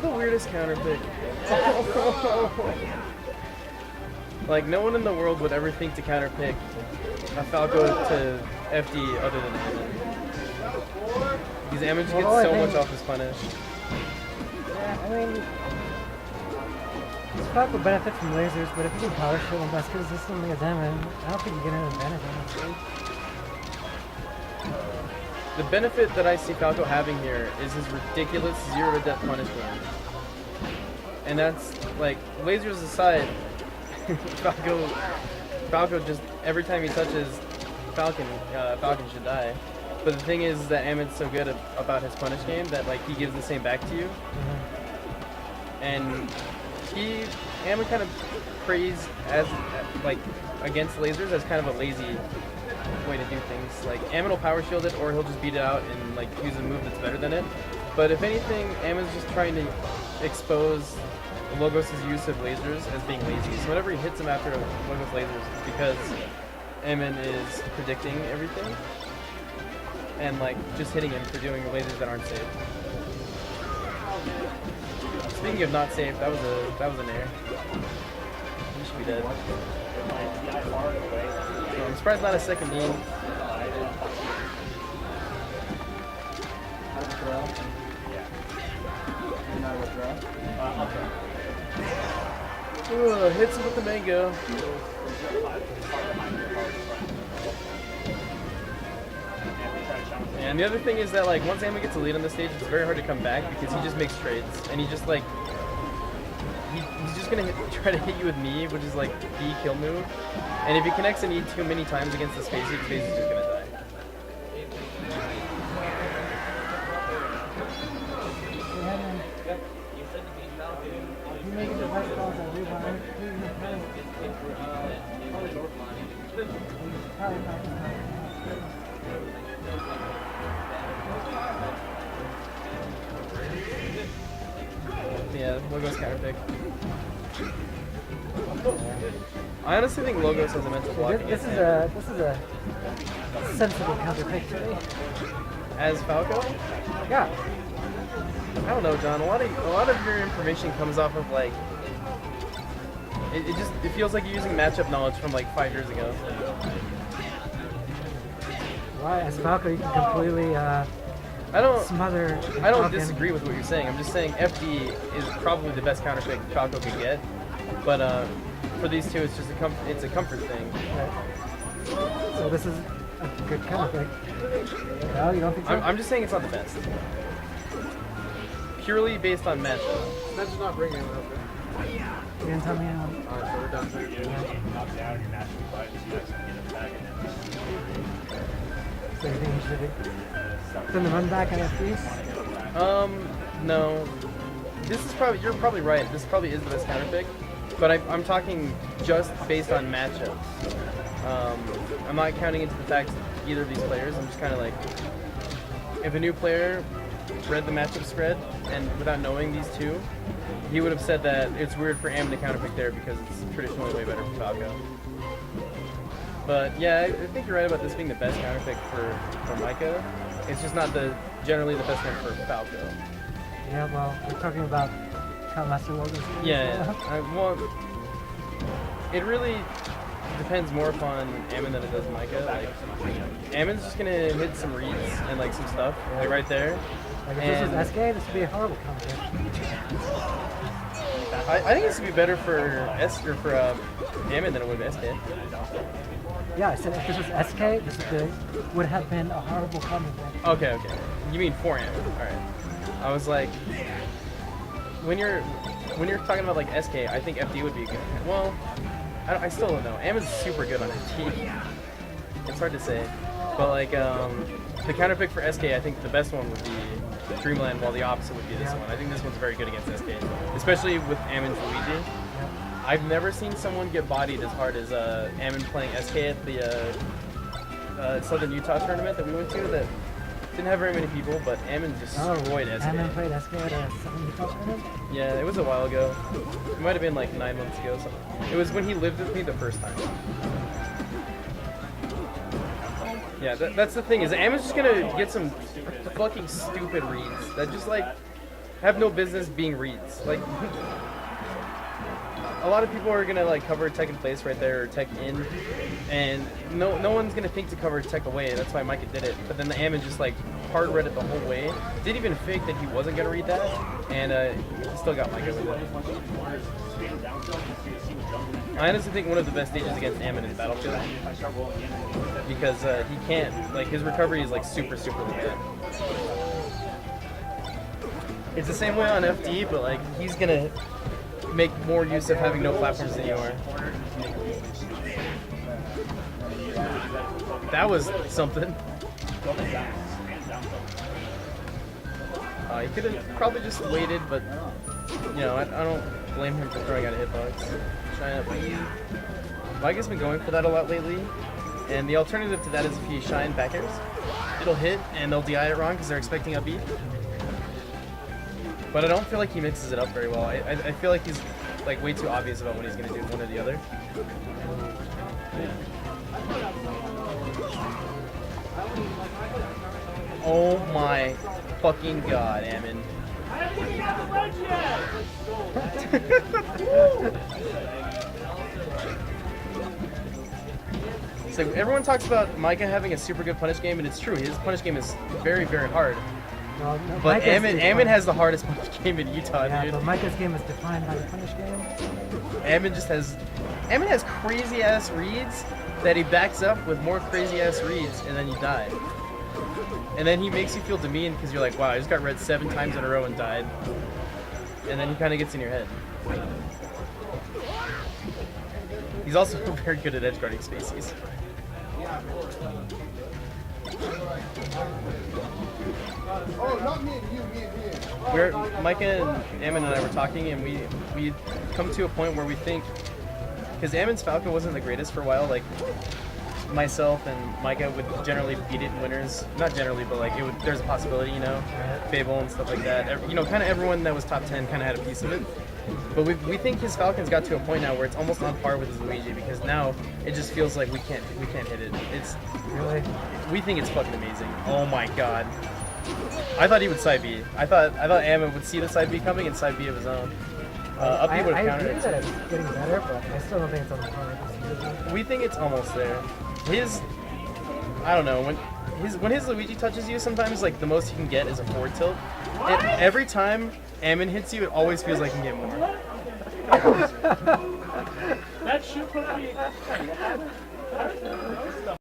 the weirdest counter pick. Like, no one in the world would ever think to counter pick a Falco to FD other than Ammon. Because Ammon just gets so much off his punish. Yeah, I mean, Falco benefits from lasers, but if you can power shield him that's consistently as Ammon, I don't think you get an advantage on this stage. The benefit that I see Falco having here is his ridiculous 0 to death punish game. And that's, like, lasers aside, Falco just, every time he touches Falcon should die. But the thing is that Ammon's so good about his punish game that, like, he gives the same back to you. And Ammon kind of prays as, like, against lasers as kind of a lazy way to do things. Like, Ammon will power shield it, or he'll just beat it out and, like, use a move that's better than it. But if anything, Ammon's just trying to expose Logos' use of lasers as being lazy. So whenever he hits him after Logos lasers, it's because Ammon is predicting everything and, like, just hitting him for doing lasers that aren't safe. Speaking of not safe, that was an air. He should be dead. So I'm surprised not a second beam. Hits him with the mango. And the other thing is that, like, once Ammon gets a lead on the stage, it's very hard to come back because he just makes trades and he just, like, he's just gonna try to hit you with me, which is like the kill move. And if he connects an E too many times against the Spacey, the Spacey's just gonna die. Yeah, Logos counter pick. I honestly think Logos has a mental block. This is a sensible counter pick to me. As Falco? Yeah. I don't know, John. A lot of your information comes off of, like, it feels like you're using matchup knowledge from like 5 years ago. Why? As Falco, you can completely smother. I don't disagree with what you're saying. I'm just saying FD is probably the best counter pick Falco could get, but for these two, it's just it's a comfort thing. Right. So this is a good counter pick. No, you don't think so? I'm just saying it's not the best. Purely based on matchup. That's just not bringing it over. You didn't tell me how. Alright, so we're done. So you think he should send the run back on FDs? No. This is probably, you're probably right. This probably is the best counter pick, but I'm talking just based on matchup. I'm not counting into the fact either of these players. I'm just kind of like, if a new player read the matchup spread and without knowing these two, he would have said that it's weird for Ammon to counterpick there because it's traditionally way better for Falco. But yeah, I think you're right about this being the best counterpick for Micah. It's just not generally the best one for Falco. Yeah, well, we're talking about Master Logos. Yeah. Well, it really depends more upon Ammon than it does Micah. Like, Ammon's just gonna hit some reads and like some stuff, like right there. Like if this was SK, this would be a horrible counter. I think this would be better for Ammon than it would be SK. Yeah, I said if this was SK, this would have been a horrible counter. Okay. You mean for Ammon? All right. I was like, when you're talking about like SK, I think FD would be good. Well, I still don't know. Ammon's super good on FD. It's hard to say, but like the counter pick for SK, I think the best one would be Dreamland, while the opposite would be this one. I think this one's very good against SK, especially with Ammon's Luigi. I've never seen someone get bodied as hard as Ammon playing SK at the Southern Utah tournament that we went to. That didn't have very many people, but Ammon destroyed SK. Ammon played SK at a Southern Utah tournament? Yeah, it was a while ago. It might have been like 9 months ago. So it was when he lived with me the first time. Yeah, that's the thing, is Ammon's just gonna get some fucking stupid reads that just like have no business being reads. Like, a lot of people are gonna like cover tech in place right there or tech in, and no one's gonna think to cover tech away. That's why Micah did it. But then the Ammon just like hard read it the whole way. Didn't even fake that he wasn't gonna read that, and he still got Micah with it. I honestly think one of the best stages against Ammon is Battlefield because he can't like his recovery is like super limited. It's the same way on FD, but like he's gonna make more use of having no platforms than you are. That was something. He could have probably just waited, but you know, I don't blame him for throwing out a hitbox. Shine up B. Micah's been going for that a lot lately, and the alternative to that is if you shine back airs, it'll hit and they'll DI it wrong because they're expecting a B. But I don't feel like he mixes it up very well. I feel like he's like way too obvious about what he's gonna do one or the other. Oh my fucking god, Ammon. So everyone talks about Micah having a super good punish game, and it's true. His punish game is very hard. Well, no, But Micah's Ammon has the hardest punish game in Utah, yeah, dude. but Micah's game is defined by the punish game. Ammon has crazy ass reads that he backs up with more crazy ass reads, and then you die. And then he makes you feel demeaned because you're like, wow, I just got read 7 times in a row and died. And then he kind of gets in your head. He's also very good at edge guarding spacies. Oh, not me and you, me and him. Micah and Ammon and I were talking, and we come to a point where we think, because Ammon's Falco wasn't the greatest for a while, like myself and Micah would generally beat it in winners. Not generally, but like there's a possibility, you know, Fable and stuff like that. You know, kind of everyone that was top 10 kind of had a piece of it. But we think his Falcon's got to a point now where it's almost on par with his Luigi because now it just feels like we can't hit it. Really? We think it's fucking amazing. Oh my god. I thought he would side B. I thought Ammon would see the side B coming and side B of his own. Up B would have I countered agree it. that it's getting better, but I still don't think it's on the par. We think it's almost there. I don't know, when his Luigi touches you, sometimes like the most you can get is a forward tilt. And every time Ammon hits you, it always feels like you can get more. That should put me.